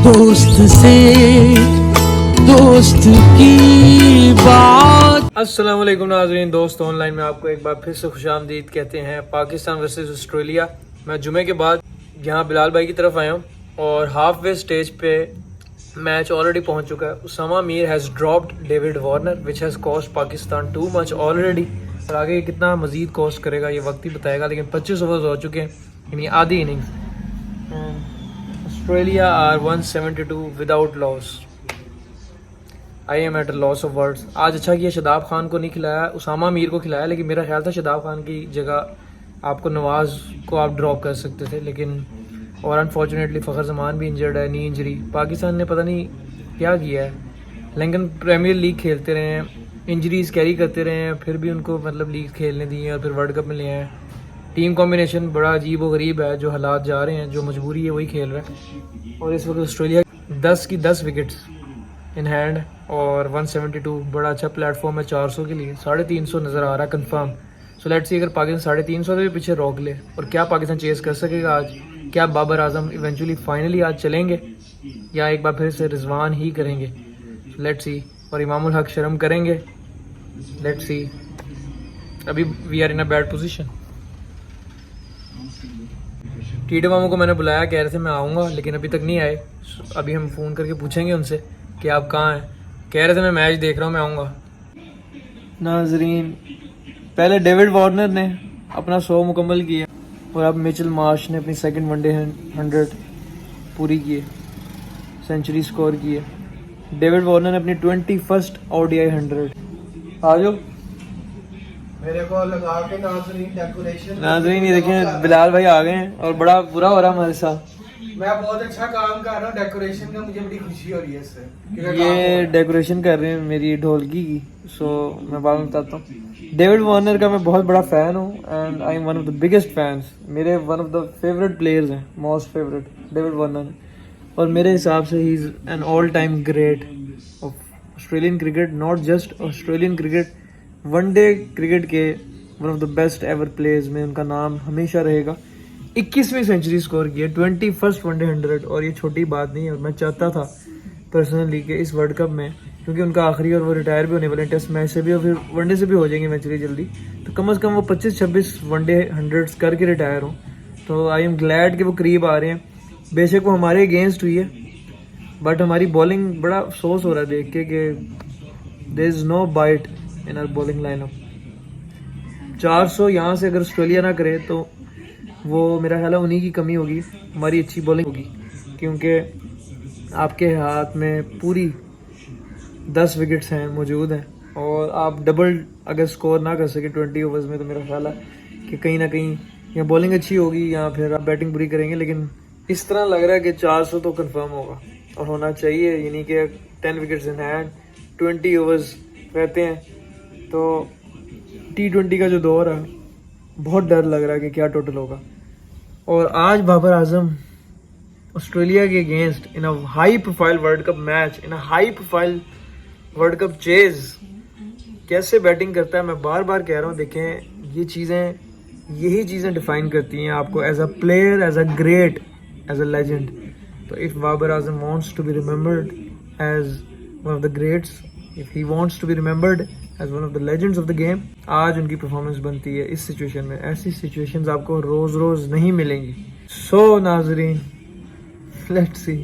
दोस्त से दोस्त की बात। अस्सलाम वालेकुम नाज़रीन, दोस्त ऑनलाइन में आपको एक बार फिर से खुशामदीद कहते हैं। Pakistan versus Australia. मैं जुमे के बाद यहाँ बिलाल भाई की तरफ आया हूँ और हाफ वे स्टेज पे मैच ऑलरेडी पहुँच चुका है। Usama Mir has dropped David Warner which has cost Pakistan too much already. और आगे कितना मज़ीद कॉस्ट करेगा ये वक्त ही बताएगा, लेकिन 25 ओवर्स हो चुके हैं, यानी आधी innings. Australia are 172 without loss. I am at a loss of words. आज अच्छा किया शदाब खान को नहीं खिलाया, उसामा मीर को खिलाया, लेकिन मेरा ख्याल था शदाब खान की जगह आपको नवाज़ को आप ड्रॉप कर सकते थे, लेकिन और अनफॉर्चुनेटली फ़खर जमान भी इंजर्ड है, नी इंजरी। पाकिस्तान ने पता नहीं क्या किया है, लेकिन प्रीमियर लीग खेलते रहे हैं, इंजरीज कैरी करते रहे हैं, फिर भी उनको मतलब लीग खेलने दी है और फिर वर्ल्ड कप में ले आए हैं। टीम कॉम्बिनेशन बड़ा अजीब व गरीब है, जो हालात जा रहे हैं, जो मजबूरी है वही खेल रहा है। और इस वक्त ऑस्ट्रेलिया 10 की 10 विकेट्स इन हैंड और 172 बड़ा अच्छा प्लेटफॉर्म है 400 के लिए। 350 नज़र आ रहा है कंफर्म। सो लेट्स सी अगर पाकिस्तान 350 से भी पीछे रोक ले और क्या पाकिस्तान चेस कर सकेगा आज। क्या बाबर आजम इवेंचुअली फाइनली आज चलेंगे या एक बार फिर से रिजवान ही करेंगे। Let's see. और इमामुल हक शर्म करेंगे। Let's see. अभी we are in a bad position. टीडे मामू को मैंने बुलाया, कह रहे थे मैं आऊँगा, लेकिन अभी तक नहीं आए। अभी हम फ़ोन करके पूछेंगे उनसे कि आप कहाँ हैं। कह रहे थे मैं मैच देख रहा हूँ, मैं आऊँगा। नाजरीन, पहले डेविड वार्नर ने अपना 100 मुकम्मल किया और अब मिचेल मार्श ने अपनी सेकंड वनडे 100 पूरी की है, सेंचुरी स्कोर की है। डेविड वार्नर ने अपनी 21st ODI 100। आ जाओ मेरे को लगा के नाज़रीन डेकोरेशन। नाजरीन ये देखें बिलाल भाई आ गए हैं और बड़ा बुरा हो रहा है हमारे साथ। मैं बहुत अच्छा काम कर रहा हूँ डेकोरेशन का, मुझे बड़ी खुशी हो रही है इससे। ये डेकोरेशन कर रहे हैं मेरी ढोलकी की, सो मैं बाद में बताता हूँ। डेविड वार्नर का मैं बहुत बड़ा फ़ैन हूँ and I am one of the biggest fans. मेरे one of the favourite players हैं, मोस्ट फेवरेट डेविड वार्नर। और मेरे हिसाब से he is an all time great of Australian cricket, not just Australian cricket, one day cricket के one of the best ever players में उनका नाम हमेशा रहेगा। 21वीं सेंचुरी स्कोर की है, 21st वनडे 100, और ये छोटी बात नहीं है। और मैं चाहता था पर्सनली कि इस वर्ल्ड कप में, क्योंकि उनका आखिरी और वो रिटायर भी होने वाले हैं टेस्ट मैच से भी और फिर वनडे से भी हो जाएंगे इवेंचुअली जल्दी, तो कम से कम वो 25-26 वनडे 100 करके रिटायर हों। तो आई एम ग्लैड कि वो करीब आ रहे हैं। बेशक वो हमारे अगेंस्ट हुई है, बट हमारी बॉलिंग बड़ा अफसोस हो रहा है देख के कि there is no bite in our bowling lineup. 400 यहाँ से अगर ऑस्ट्रेलिया ना करे तो वो मेरा ख्याल है उन्हीं की कमी होगी, हमारी अच्छी बॉलिंग होगी, क्योंकि आपके हाथ में पूरी 10 विकेट्स हैं मौजूद हैं और आप डबल अगर स्कोर ना कर सके 20 ओवर्स में, तो मेरा ख्याल है कि कहीं ना कहीं या बॉलिंग अच्छी होगी या फिर आप बैटिंग बुरी करेंगे। लेकिन इस तरह लग रहा है कि 400 तो कंफर्म होगा और होना चाहिए, यानी कि 10 विकेट्स इन हैंड, 20 ओवर्स रहते हैं। तो T20 का जो दौर है, बहुत डर लग रहा है कि क्या टोटल होगा। और आज बाबर आजम ऑस्ट्रेलिया के against in a high profile world cup match, in a high profile world cup chase कैसे बैटिंग करता है। मैं बार बार कह रहा हूँ, देखें ये चीज़ें, यही चीज़ें डिफाइन करती हैं आपको as a player, as a great, as a legend. तो if Babar Azam wants to be remembered as one of the greats, if he wants to be remembered as one of the legends of the game, आज उनकी performance बनती है इस situation में। ऐसी situations आपको रोज़ रोज़ नहीं मिलेंगी। सो नाजरीन, लेट्स सी।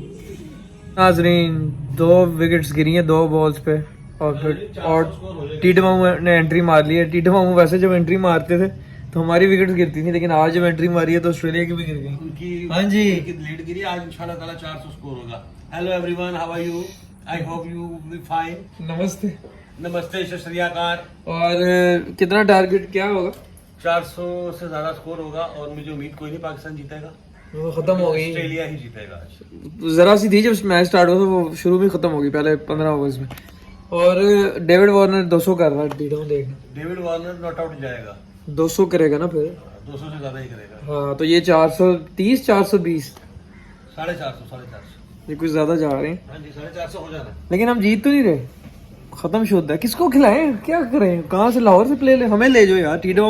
नाजरीन 2 विकेट्स गिरी हैं 2 बॉल्स पे और फिर और टीडे मामू ने एंट्री मार ली है। टीडे मामू वैसे जब एंट्री मारते थे तो हमारी विकेट्स गिरती थी, लेकिन आज जब एंट्री मारी है तो ऑस्ट्रेलिया की भी गिर गई। उनकी हाँ जी, लीड गिरी। आज इंशाल्लाह ताला 400 स्कोर होगा। Hello everyone, how are you? I hope you be fine. नमस्ते। नमस्ते, सत श्री अकाल। और कितना टारगेट क्या होगा? 400 से ज्यादा स्कोर होगा और मुझे उम्मीद कोई नहीं पाकिस्तान जीतेगा, वो खत्म हो गई, ऑस्ट्रेलिया ही जीतेगा आज। जरा सी थी जब मैच स्टार्ट हुआ था, वो शुरू में खत्म हो गई पहले 15 ओवर्स में। और डेविड वार्नर 200 कर रहा है, देखना डेविड वार्नर नॉट आउट जाएगा, 200 करेगा ना फिर। 200 से ज्यादा ही करेगा। हाँ, तो ये 430 420 450 ये कुछ ज्यादा जा रहे हैं। हाँ जी, 450 हो जाना। लेकिन हम जीत तो नहीं रहे, खत्म शुद्ध है। किसको खिलाएं, क्या करें, कहाँ से लाहौर से प्ले ले, हमें ले जाओ यार। टीडो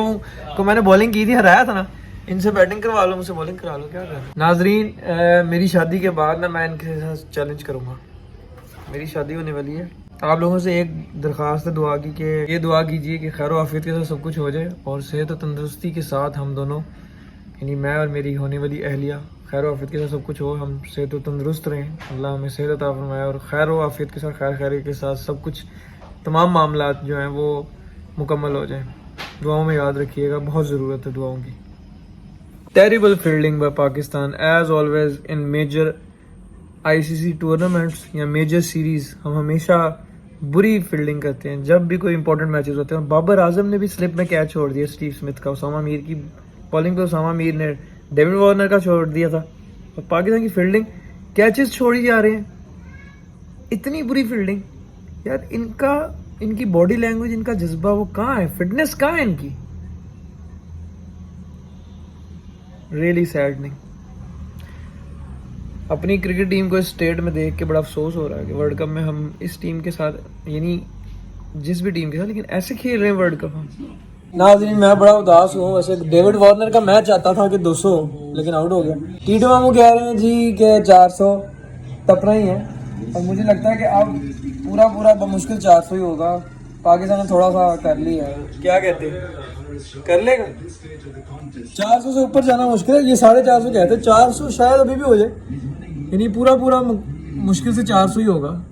को मैंने बॉलिंग की थी, हराया था ना, इनसे बैटिंग करवा लो, मुझसे बॉलिंग करा लो, क्या कर नाजरीन। मेरी शादी के बाद ना मैं इनके साथ चैलेंज करूँगा। मेरी शादी होने वाली है। आप लोगों से एक दरख्वास्त है दुआ की कि ये दुआ कीजिए कि खैर आफियत के साथ सब कुछ हो जाए और सेहत और तंदुरुस्ती के साथ हम दोनों, यानी मैं और मेरी होने वाली अहलिया, खैर आफियत के साथ सब कुछ हो, हम सेहत और तंदुरुस्त रहें, अल्लाह हमें सेहत अता फरमाए और खैर आफियत के साथ खैर खैर के साथ सब कुछ तमाम मामलात जो हैं वो मुकम्मल हो जाएं। दुआओं में याद रखिएगा, बहुत ज़रूरत है दुआओं की। Terrible fielding by Pakistan as always in major ICC tournaments या मेजर सीरीज। हम हमेशा बुरी फील्डिंग करते हैं जब भी कोई इंपॉर्टेंट मैचेस होते हैं। और बाबर आजम ने भी स्लिप में कैच छोड़ दिया स्टीव स्मिथ का, उसामा मीर की बॉलिंग पे उसामा मीर ने डेविड वार्नर का छोड़ दिया था। और पाकिस्तान की फील्डिंग कैचेस छोड़ी जा रहे हैं, इतनी बुरी फील्डिंग यार। इनकी बॉडी लैंग्वेज, इनका जज्बा वो कहाँ है, फिटनेस कहाँ है इनकी। Really saddening. अपनी क्रिकेट टीम को इस स्टेट में देख के बड़ा अफसोस हो रहा है कि वर्ल्ड कप में हम इस टीम के साथ, यानी जिस भी टीम के साथ, लेकिन ऐसे खेल रहे हैं वर्ल्ड कप हम। नाज़रीन मैं बड़ा उदास हूँ। वैसे डेविड वार्नर का मैच आता था कि 200, लेकिन आउट हो गया। टीटो मामू कह रहे हैं जी कि 400 टपना ही है और मुझे लगता है कि अब पूरा बमुश्किल 400 ही होगा। पाकिस्तान ने थोड़ा सा कर लिया है, क्या कहते हैं, कर लेगा। 400 से ऊपर जाना मुश्किल है। ये 450 कहते हैं, 400 शायद अभी भी हो जाए, यानी पूरा मुश्किल से 400 ही होगा।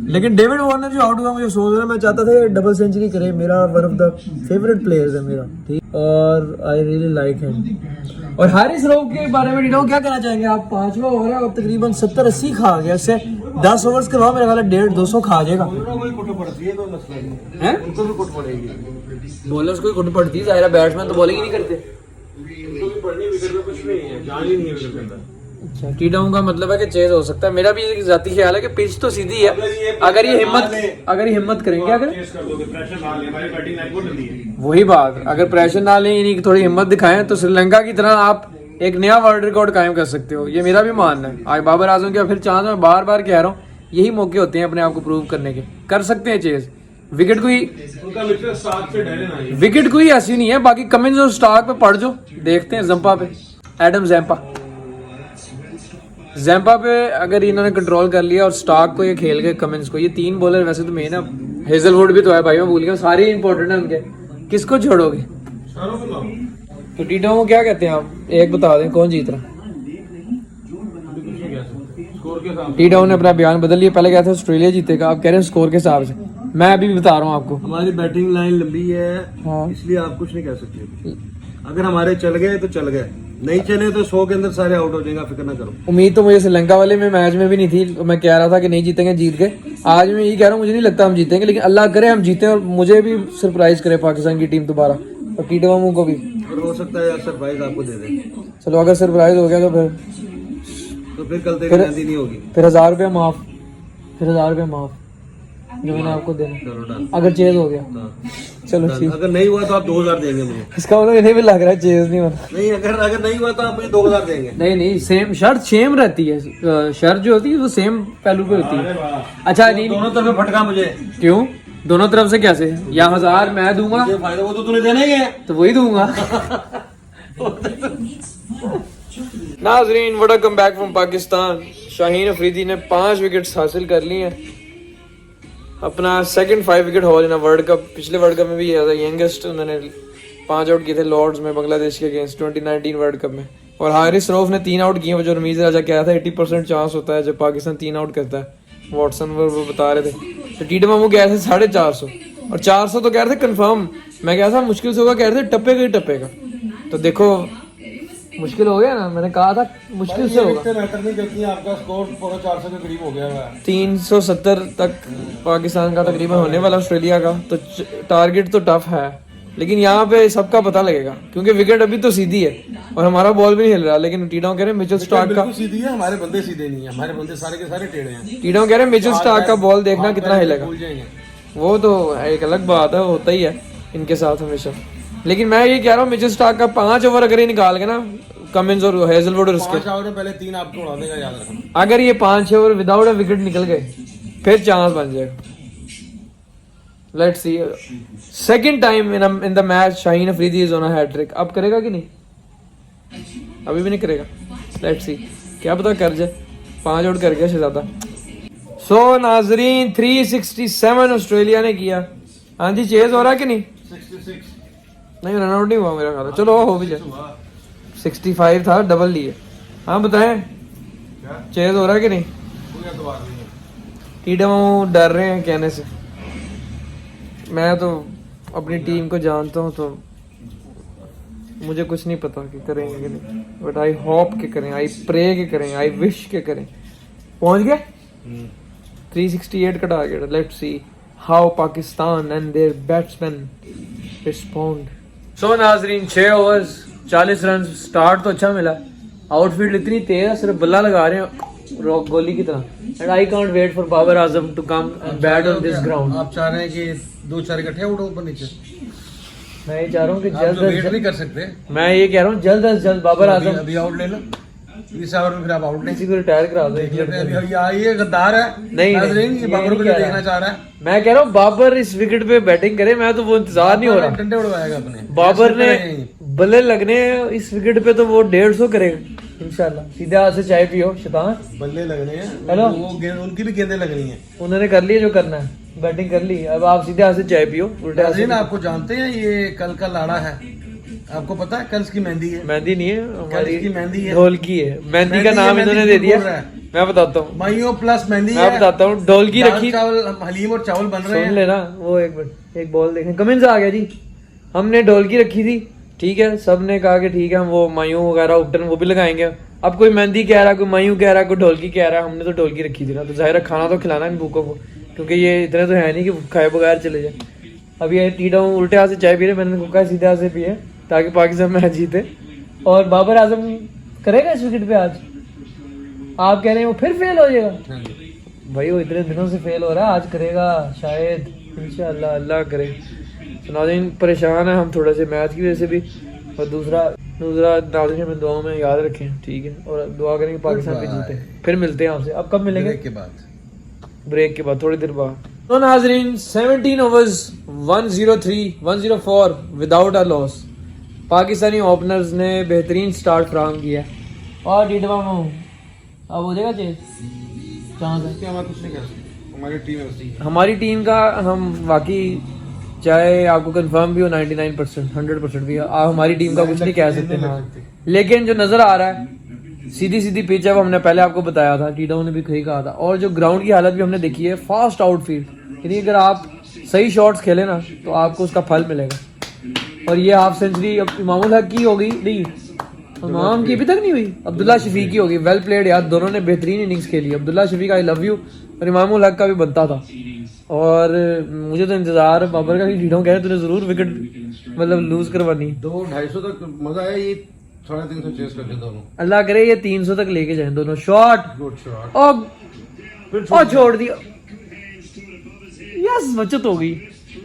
लेकिन डेविड वार्नर जो आउट हुआ, मुझे सोच रहा, मैं चाहता था डबल सेंचुरी करे। मेरा one of the favourite players है मेरा, ठीक, और आई रियली लाइक हिम। और हारिस रऊफ के बारे में क्या कहना चाहेंगे आप। 5वां ओवर है और तकरीबन 70-80 खा गया। इससे 10 ओवर्स के बाद मेरे ख्याल 150-200 खा जाएगा। बॉलर्स को ही कुट पड़ती है, ज़ाहिर है बैट्समैन तो बॉलिंग ही नहीं करते। अच्छा, टी डाउन का मतलब है कि चेज हो सकता है। मेरा भी एक जाती ख्याल है कि पिच तो सीधी है, अगर ये हिम्मत करेंगे, अगर वही बात, अगर प्रेशर ना लें, यानी थोड़ी हिम्मत दिखाएं, तो श्रीलंका की तरह आप एक नया वर्ल्ड रिकॉर्ड कायम कर सकते हो। ये मेरा भी मानना है। आज बाबर आजम का फिर चांस, मैं बार बार कह रहा हूँ, यही मौके होते हैं अपने आप को प्रूव करने के। कर सकते हैं चेज। विकेट कोई ऐसी नहीं है। बाकी कमिंस और स्टार्क पे पड़ जाओ, देखते हैं जंपा पे, एडम जैम्पा पे अगर इन्होंने कंट्रोल कर लिया और स्टार्क को ये खेल गए, कमिंस को, ये 3 बॉलर वैसे तो मेन है। हेजलवुड भी तो है भाई, मैं भूल गया, सारे इंपॉर्टेंट है उनके। किसको छोड़ोगे? तो टीटो को क्या कहते हैं आप, एक बता दें कौन जीत रहा। टीटो ने अपना बयान बदल लिया, पहले कहते थे ऑस्ट्रेलिया जीतेगा, आप कह रहे हैं स्कोर के हिसाब से। मैं अभी भी बता रहा हूँ आपको, हमारी बैटिंग लाइन लंबी है, हाँ, इसलिए आप कुछ नहीं कह सकते। अगर हमारे चल गए तो चल गए, नहीं चले तो 100 के अंदर सारे आउट हो जाएगा, फिक्र ना करो। उम्मीद तो मुझे श्रीलंका वाले में मैच में भी नहीं थी, तो मैं कह रहा था कि नहीं जीतेंगे, जीत गए। आज मैं यही कह रहा हूँ, मुझे नहीं लगता हम जीतेंगे, लेकिन अल्लाह करे हम जीतें और मुझे भी सरप्राइज करे पाकिस्तान की टीम दोबारा, और टीटो मामू को भी। और हो सकता है सरप्राइज आपको दे दे। चलो अगर सरप्राइज हो गया तो फिर कल तक गारंटी नहीं होगी। फिर 1000 रुपया माफ, जो मैंने आपको देना, अगर चेज हो गया। चलो ठीक, अगर नहीं हुआ तो आप 2000 देंगे मुझे। इसका मतलब इन्हें भी लग रहा है चेज नहीं होना। नहीं, अगर नहीं हुआ तो आप मुझे 2000 देंगे। नहीं, सेम शर्त सेम रहती है। शर्त जो होती है वो सेम पहलू पे होती है। अच्छा नहीं, दोनों तरफ फटका मुझे। क्यों दोनों तरफ से कैसे? या 1000 मैं दूंगा, फायदा वो तो तूने देना ही है, तो वही दूंगा। नाजरीन, what a comeback from Pakistan. Shaheen Afridi ने 5 विकेट्स हासिल कर ली हैं, अपना second 5 wicket haul in world cup. पिछले वर्ल्ड कप में भी ये था यंगेस्ट, उन्होंने 5 आउट किए थे लॉर्ड्स में बांग्लादेश के अगेंस्ट 2019 वर्ल्ड कप में। और हारिस रऊफ ने 3 आउट किए, जो रमीज राजा कह रहा था 80% चांस होता है जब पाकिस्तान 3 आउट करता है। वॉटसन वो बता रहे थे। तो टीटो मामू कह रहे थे 450 और 400 तो कह रहे थे कंफर्म। मैं कह रहा था मुश्किल से होगा, कह रहे थे टपेगा। तो देखो मुश्किल हो गया ना, मैंने कहा था मुश्किल से होगा। मैटर नहीं करती, आपका स्कोर पूरा 400 के करीब हो गया है। 370 तक पाकिस्तान का तकरीबन होने वाला ऑस्ट्रेलिया का, तो टारगेट तो टफ है, लेकिन यहाँ पे सबका पता लगेगा क्योंकि विकेट अभी तो सीधी है और हमारा बॉल भी नहीं हिल रहा। लेकिन टीडो कह रहे हैं मिचेल स्टार्क का सीधी है, हमारे बंदे सीधे नहीं है, हमारे बंदे सारे के सारे टेढ़े हैं। टीडो कह रहे हैं मिचेल स्टार्क का बॉल देखना कितना हिलेगा। वो तो एक अलग बात है, होता ही है इनके साथ हमेशा। लेकिन मैं ये कह रहा हूँ मिचेल स्टार्क का 5 ओवर अगर ये निकाल के ना, कमिंस और हेजलवुड और उसके 5 ओवर में पहले 3 आपको उड़ा देगा, याद रखना। अगर ये 5 ओवर विदाउट अ विकेट निकल गए फिर चांस बन जाएगा। Let's see, second time in the match Shaheen Afridi is on a hat trick. अब करेगा कि नहीं? अभी भी नहीं करेगा, लेट्स सी, क्या पता कर जाए, 5 आउट कर गया शहजादा। सो नाजरीन 367 ऑस्ट्रेलिया ने किया। हाँ जी, चेज हो रहा है कि नहीं? 66 नहीं, रन आउट नहीं हुआ मेरा ख्याल है। चलो हो भी जाए, 65 था, डबल लिए। हाँ बताएं, चेज हो रहा है कि नहीं? टीडम डर रहे हैं कहने से। मैं तो अपनी टीम को जानता हूँ, तो मुझे कुछ नहीं पता कि करेंगे कि नहीं, बट आई होप के करें, आई प्रे के करें, आई विश के करें। पहुंच गया 368 का target. Let's see how Pakistan and their batsman respond. So नाजरीन 6 ओवर्स 40 रन। स्टार्ट तो अच्छा मिला, आउटफील्ड इतनी तेज है, सिर्फ बल्ला लगा रहे हैं गोली की तरह। And I can't wait for Babar Azam to come and bat on this ground. आप चाह रहे हैं कि 2-4 इकट्ठे उठो ऊपर नीचे? मैं ये चाह रहा हूँ कि आप जल्द तो अज वेट जल्द, नहीं कर सकते। मैं ये कह रहा हूँ जल्द अज जल्द बाबर आजम अभी आउट ले लो, 20 ओवर में फिर आप आउट नहीं। किसी को रिटायर करा दो। अभी ये गद्दार है नहीं, नाज़रीन, ये ये बाबर को नहीं जो कह देखना रहा। चाह रहा है। मैं कह रहा हूँ बाबर इस विकेट पे बैटिंग करे, मैं तो वो इंतजार नहीं हो रहा। डंडे उड़वाएगा अपने बाबर ने बल्ले लगने इस विकेट पे, तो वो 150 करेगा इंशाल्लाह। सीधे हाथ से चाय पियो शैतान। बल्ले लगने हैं, हेलो। वो उनकी भी गेंदें लगनी है। उन्होंने कर लिया जो करना है, बैटिंग कर ली, अब आप सीधे हाथ से चाय पियो। उल्टे हाथ से नाज़रीन, आपको जानते हैं ये कल का लाड़ा है, आपको पता है? कल की मेहंदी है, मेहंदी नहीं है कल हमारी, की मेहंदी है, ढोलकी है। मेहंदी का मेहंदी नाम है, इन्होंने मेहंदी दे दिया। बोल रहा है। मैं बताता हूँ, माइयो प्लस मेहंदी मैं है। बताता हूँ। ढोलकी दाल रखी, चावल, हलीम और चावल बन रहे सुन हैं। लेना। वो एक मिनट, एक बॉल देखें, कमिंस आ गया जी। हमने ढोलकी रखी थी, ठीक है, सब ने कहा कि ठीक है हम वो मायूं वगैरह उपटन वो भी लगाएंगे। अब कोई मेहंदी कह रहा, कोई मायूं कह रहा, कोई ढोलकी कह रहा। हमने तो ढोलकी रखी थी ना, तो जाहिर है खाना तो खिलाना इन भूखों को, क्योंकि ये इतने तो है नहीं कि खाए बगैर चले जाए। अब ये टीडा उल्टे हाथ से चाय पी रहे, मैंने उनको कहा सीधे हाथ से पिए ताकि पाकिस्तान मैच जीते। और बाबर आजम करेगा इस विकेट पे आज? आप कह रहे हैं वो फिर फेल हो जाएगा? भाई वो इतने दिनों से फेल हो रहा है, आज करेगा शायद, इंशाल्लाह, अल्लाह करे। तो नाज़रीन परेशान है हम थोड़ा से मैच की वजह से भी, और दूसरा नाज़रीन में दुआओं में याद रखें, ठीक है, और दुआ करें कि पाकिस्तान भी जीते। फिर मिलते हैं आपसे। अब कब मिलेंगे? ब्रेक के बाद, थोड़ी देर बाद। तो नाज़रीन 17 overs 104 without a loss. Pakistani openers ने बेहतरीन स्टार्ट फ्राहम किया। और डीडवा अब हो जाएगा चेज चांस है? हम कुछ नहीं कर सकते, हमारी टीम है वैसी। हमारी टीम का हम वाकई, चाहे आपको कंफर्म भी हो 99% 100% भी, आप हमारी टीम का कुछ नहीं कह सकते ना। लेकिन जो नजर आ रहा है सीधी सीधी पिच है, वो हमने पहले आपको बताया था, टीडा ने भी सही कहा था। और जो ग्राउंड की हालत भी हमने देखी है, फास्ट आउटफील्ड, यानी अगर आप सही शॉट्स खेले ना तो आपको उसका फल मिलेगा। और ये हाफ सेंचुरी अब इमामुल हक की होगी, नहीं इमाम की अभी तक नहीं हुई, अब्दुल्ला शफीक की होगी। वेल प्लेड यार, दोनों ने बेहतरीन इनिंग्स खेली। Abdullah Shafique I love you, और इमामुल हक का भी बनता था। और मुझे तो इंतजार बाबर का, ढीढों कह रहे तूने जरूर विकेट मतलब लूज करवानी। 200-250 तक मजा आया, ये 350 चेस करके दोनों। अल्लाह करे ये 300 तक लेके जाए दोनों। शॉट गुड शॉट, और छोड़ दिया, यस बचत हो गई।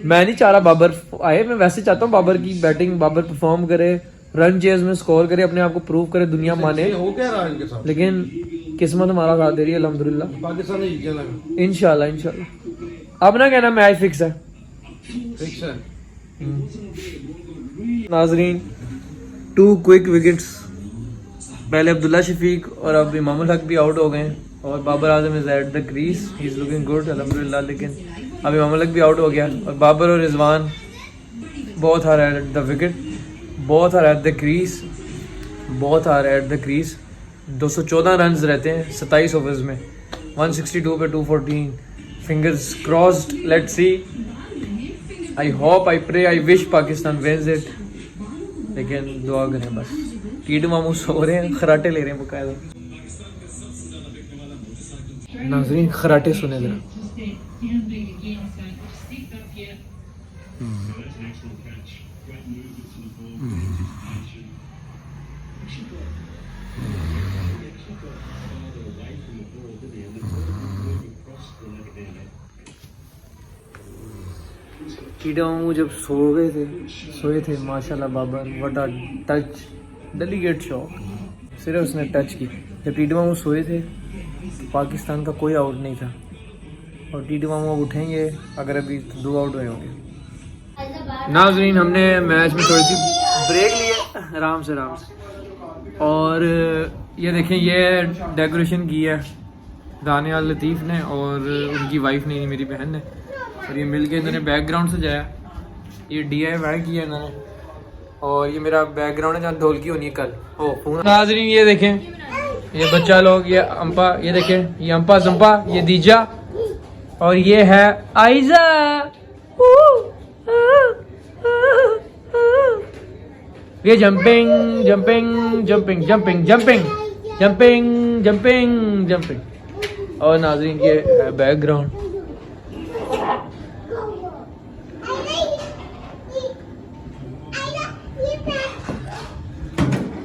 मैं नहीं चाह रहा बाबर आए, मैं वैसे चाहता हूँ बाबर की बैटिंग, बाबर परफॉर्म करे, रन चेज में स्कोर करे, अपने आप को प्रूव करे, दुनिया माने। हो क्या रहा है इनके साथ? लेकिन किस्मत हमारा साथ दे रही है अल्हम्दुलिल्लाह, पाकिस्तान ने जीतना है, इंशाल्लाह इंशाल्लाह। अब ना कहना मैच फिक्स है। फिक्स है। नाजरीन 2 क्विक विकेट्स, पहले अब्दुल्ला शफीक और अब इमामुल हक भी आउट हो गए, और Babar Azam is at the crease, he is looking good अल्हम्दुलिल्लाह। लेकिन अब इमामुल हक भी आउट हो गया, और बाबर और Rizwan both are at the wicket, both are at the crease, both are at the crease. 214 run रहते हैं 27 ओवर्स में, 162 पे 214। Fingers crossed, let's see. I hope, I pray, I wish Pakistan wins it, लेकिन दुआ करें बस। टीडू मामू सो रहे हैं, खराटे ले रहे हैं बकायदा। नाज़रीन खराटे सुने जरा। टीडा मामू जब सोए थे माशाल्लाह Babar, what a touch, delicate shot, सिर्फ उसने टच की। जब टीडा मामू सोए थे तो पाकिस्तान का कोई आउट नहीं था, और टीडा मामू अब उठेंगे अगर अभी 2 आउट हुए होंगे। नाज़रीन हमने मैच में थोड़ी सी ब्रेक ली है, आराम से और ये देखें, ये डेकोरेशन की है दानियाल लतीफ़ ने और उनकी वाइफ ने, मेरी बहन ने, और ये मिलके इन्होंने बैकग्राउंड सजाया। ये DIY किया इन्होंने। और ये मेरा बैकग्राउंड है जहाँ ढोलकी होनी है कल। ओ नाज़रीन ये देखें, ये बच्चा लोग, ये अम्पा, ये देखें, ये अम्पा जम्पा, ये दीजा, और ये है आइजा। ये jumping jumping jumping jumping jumping jumping jumping jumping. और नाज़रीन ये है बैकग्राउंड।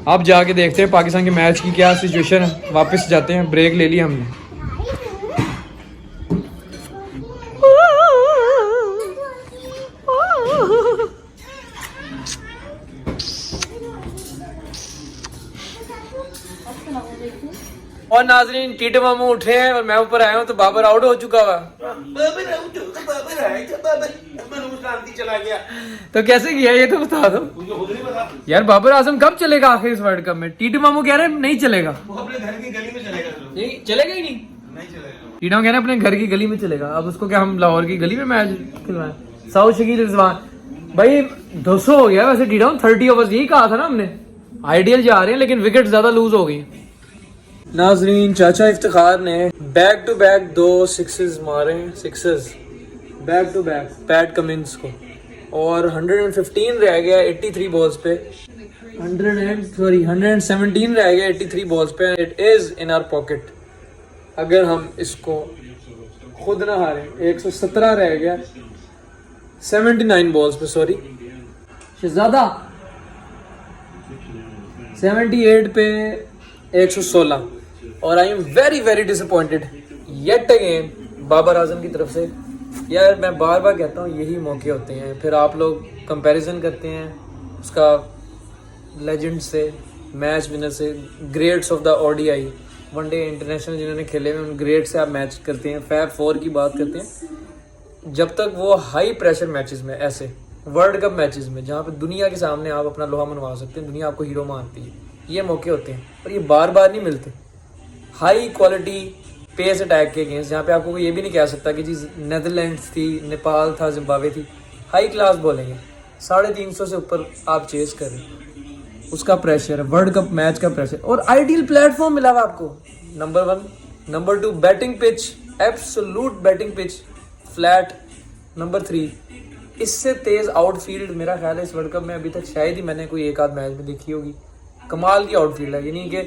अब जाके देखते हैं पाकिस्तान के मैच की क्या सिचुएशन है। वापस जाते हैं, ब्रेक ले लिया हमने। और नाजरीन टीटे मामू उठे हैं और मैं ऊपर आया हूँ तो बाबर आउट हो चुका हुआ। चला गया। तो कैसे किया ये तो बता दो यार। बाबर आजम कब चलेगा आखिर इस वर्ल्ड कप में? टीटे मामू कह रहे हैं नहीं चलेगा। वो अपने घर की गली में चलेगा। नहीं चलेगा ही नहीं। नहीं चलेगा। टीटा कह रहे हैं अपने घर की गली में चलेगा। अब उसको क्या हम लाहौर की गली में मैच खिलवाएं? साउथ शकील रिजवान भाई 200 हो गया वैसे। टीटा 30 ओवर्स यही कहा था ना हमने। आइडियल जा रहे हैं लेकिन विकेट ज्यादा लूज हो गई। नाजरीन चाचा इफ्तिखार ने बैक टू बैक 2 सिक्सेस मारे, sixes back to back Pat Cummins को, और 115 रह गया 83 बॉल्स पे। 117 रह गया 83 बॉल्स पे। It is in our pocket अगर हम इसको खुद ना हारें। 117 रह गया 79 बॉल्स पे, सॉरी शहजादा 78 पे 116। और I am very very disappointed yet again Babar Azam की तरफ से। यार मैं बार बार कहता हूँ यही मौके होते हैं, फिर आप लोग कंपैरिजन करते हैं उसका लेजेंड से, मैच विनर से, greats of the ODI one day international जिन्होंने खेले हुए उन ग्रेट से आप मैच करते हैं। फैब 4 की बात करते हैं। जब तक वो हाई प्रेशर मैचेस में, ऐसे वर्ल्ड कप मैचेस में जहाँ पे दुनिया के सामने आप अपना लोहा मनवा सकते हैं, दुनिया आपको हीरो मानती है, ये मौके होते हैं और ये बार बार नहीं मिलते। हाई क्वालिटी पेस अटैक के अगेंस्ट जहाँ पे आपको ये भी नहीं कह सकता कि जी नेदरलैंड्स थी, नेपाल था, जिम्बाब्वे थी, हाई क्लास बोलेंगे। 350 से ऊपर आप चेस कर रहे हैं, उसका प्रेशर, वर्ल्ड कप मैच का प्रेशर, और आइडियल प्लेटफॉर्म मिला हुआ आपको। Number 1, number 2 batting pitch, absolute batting pitch, flat. Number 3 इससे तेज आउटफील्ड मेरा ख्याल है इस वर्ल्ड कप में अभी तक शायद ही मैंने कोई एक आध मैच में देखी होगी। कमाल की आउटफील्ड है। यानी कि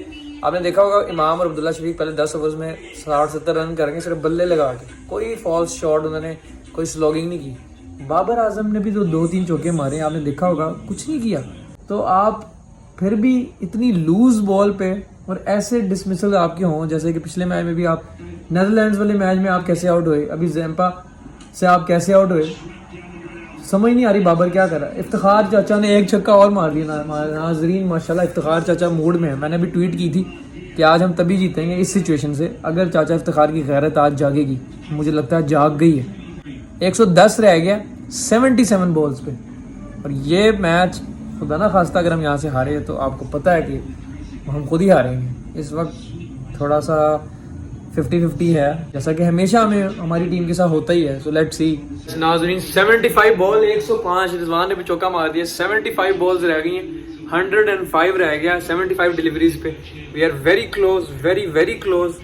आपने देखा होगा इमाम और अब्दुल्ला शफीक पहले 10 ओवर्स में 60-70 रन करेंगे सिर्फ बल्ले लगा के, कोई फॉल्स शॉट उन्होंने, कोई स्लॉगिंग नहीं की। बाबर आजम ने भी जो 2-3 चौके मारे आपने देखा होगा, कुछ नहीं किया। तो आप फिर भी इतनी लूज बॉल पे और ऐसे डिसमिसल आपके हों, जैसे कि पिछले मैच में भी आप नेदरलैंड्स वाले मैच में आप कैसे आउट हुए, अभी जैम्पा से आप कैसे आउट हुए, समझ नहीं आ रही बाबर क्या कर रहा है। इफ्तिखार चाचा ने एक छक्का और मार दिया। नाजरीन माशाल्लाह इफ्तिखार चाचा मूड में है। मैंने भी ट्वीट की थी कि आज हम तभी जीतेंगे इस सिचुएशन से अगर चाचा इफ्तिखार की गैरत आज जागेगी। मुझे लगता है जाग गई है। 110 रह गया 77 बॉल्स पे। और ये मैच खुदा ना खास्ता अगर हम यहाँ से हारे तो आपको पता है कि हम खुद ही हारेंगे। इस वक्त थोड़ा सा 50-50 है, जैसा कि हमेशा हमें हमारी टीम के साथ होता ही है। So let's see. नाज़रीन 75 बॉल 105, रिजवान ने भी चौका मार दिया। 75 बॉल्स रह गई हैं, 105 रह गया 75 डिलीवरीज पे। We are very close, very very close,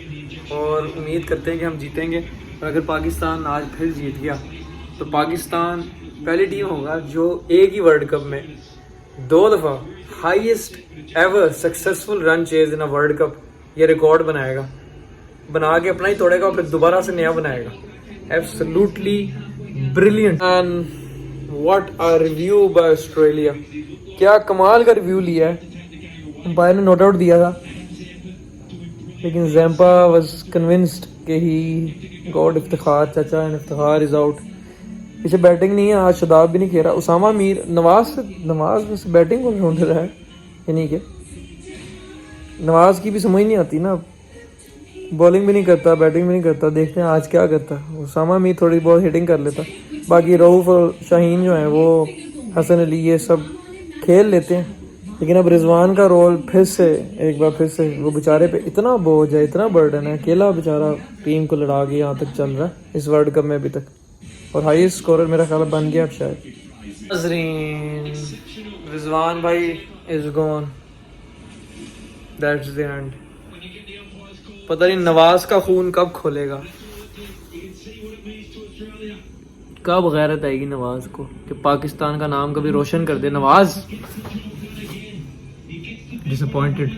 और उम्मीद करते हैं कि हम जीतेंगे। और अगर पाकिस्तान आज फिर जीत गया तो पाकिस्तान पहली टीम होगा जो एक ही वर्ल्ड कप में 2 दफ़ा highest ever successful run chase in a world cup, ये रिकॉर्ड बनाएगा, बना के अपना ही तोड़ेगा और फिर दोबारा से नया बनाएगा। Absolutely brilliant. And what a review by Australia, क्या कमाल का रिव्यू लिया है। अंपायर ने नोट आउट दिया था लेकिन जैम्पा वाज कन्विंस्ड कि ही गॉड इफ्तिखार चाचा एंड इफ्तिखार इज आउट। पीछे बैटिंग नहीं है आज, शदाब भी नहीं खेल रहा। उसामा मीर नवाज से बैटिंग को ढूंढ रहा है, यानी कि नवाज की भी समझ नहीं आती ना, बॉलिंग भी नहीं करता, बैटिंग भी नहीं करता। देखते हैं आज क्या करता है। उसामा मीर थोड़ी बहुत हिटिंग कर लेता, बाकी रऊफ और शाहीन जो हैं वो, हसन अली, ये सब खेल लेते हैं। लेकिन अब रिजवान का रोल फिर से एक बार फिर से वो बेचारे पे इतना बोझ है, इतना बर्डन है, अकेला बेचारा टीम को लड़ा के यहाँ तक चल रहा है इस वर्ल्ड कप में अभी तक, और हाईएस्ट स्कोरर मेरा ख्याल बन गया अब शायद। नाज़रीन, रिजवान भाई is gone, that's the end. पता नहीं नवाज का खून कब खोलेगा, कब गैरत आएगी नवाज को कि पाकिस्तान का नाम कभी रोशन कर दे। नवाज डिसअपॉइंटेड।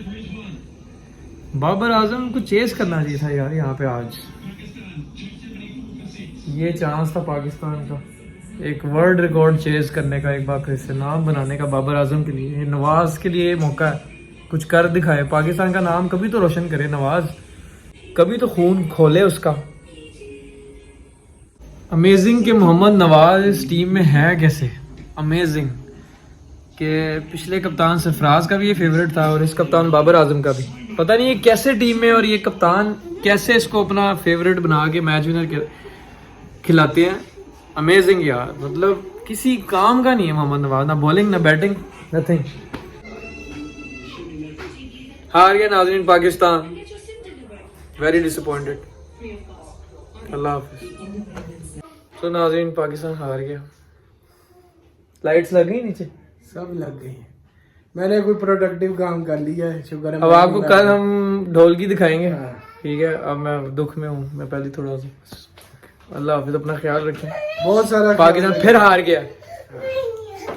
बाबर आजम को चेस करना चाहिए था यार यहाँ पे आज, ये चांस था पाकिस्तान का एक वर्ल्ड रिकॉर्ड चेस करने का, एक बार फिर से नाम बनाने का बाबर आजम के लिए। नवाज के लिए मौका है, कुछ कर दिखाए, पाकिस्तान का नाम कभी तो रोशन करे नवाज, कभी तो खून खोले उसका। अमेजिंग कि मोहम्मद नवाज इस टीम में है कैसे, अमेजिंग कि पिछले कप्तान सरफराज का भी ये फेवरेट था और इस कप्तान बाबर आजम का भी। पता नहीं ये कैसे टीम में, और ये कप्तान कैसे इसको अपना फेवरेट बना के मैच विनर खिलाते हैं। अमेजिंग यार, मतलब किसी काम का नहीं है मोहम्मद नवाज, ना बॉलिंग ना बैटिंग, नथिंग। हार गया नाज़रीन पाकिस्तान, वेरी डिसअपॉइंटेड। अल्लाह हाफिज। तो नाज़रीन पाकिस्तान हार गया। लाइट्स लग गई नीचे, सब लग गई हैं। मैंने कोई प्रोडक्टिव काम कर लिया है, शुक्र है। अब आपको कल हम ढोलकी दिखाएंगे, ठीक है। अब मैं दुख में हूँ, मैं पहले थोड़ा सा। अल्लाह हाफिज, अपना ख्याल रखें। बहुत सारा पाकिस्तान फिर हार गया।